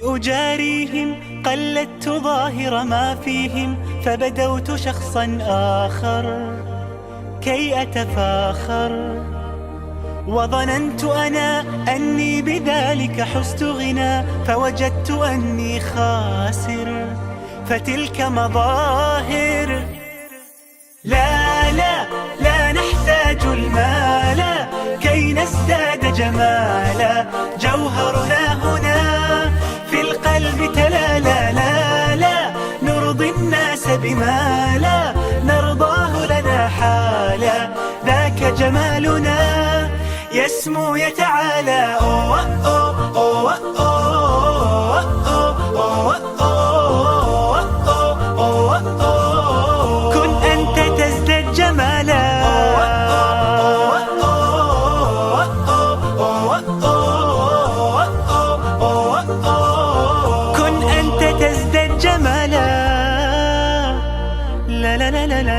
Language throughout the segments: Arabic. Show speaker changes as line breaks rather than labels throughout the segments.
أجاريهم قلدت ظاهر ما فيهم، فبدوت شخصا آخر كي أتفاخر، وظننت أنا أني بذلك حزت غنى، فوجدت أني خاسر، فتلك مظاهر. لا لا لا نحتاج المال كي نزداد جمالا، جوهرنا هنا في القلب تلالا. لا لا نرضي الناس بما لا نرضاه لنا حالا، ذاك جمالنا يسمو يتعالى. أوه أوه أوه أوه أوه أوه أوه. كن أنت تزداد جمالا، كن أنت تزداد جمالا. لا لا لا لا لا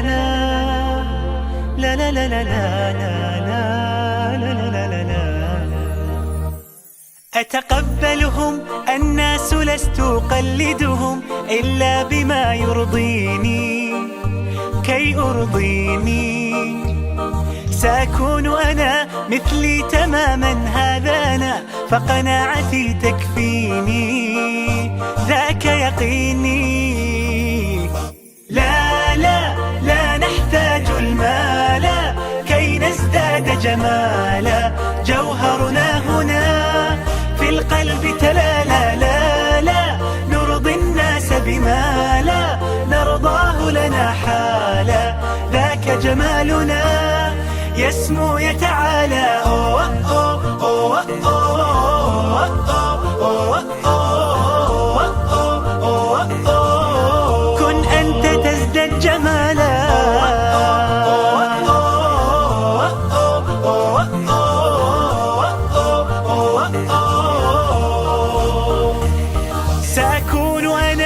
لا لا لا لا لا. أتقبلهم الناس لست أقلدهم إلا بما يرضيني كي أرضيني، سأكون أنا مثلي تماما هذا أنا، فقناعتي تكفيني ذاك يقيني. لا لا لا نحتاج المال كي نزداد جمالا، جوهرنا هنا في القلب تلالا. لا لا نرضي الناس بما لا نرضاه لنا حالا، ذاك جمالنا يسمو يتعالى. أوه أوه أوه أوه أوه أوه أوه. كن أنت تزداد جمالا، سأكون أنا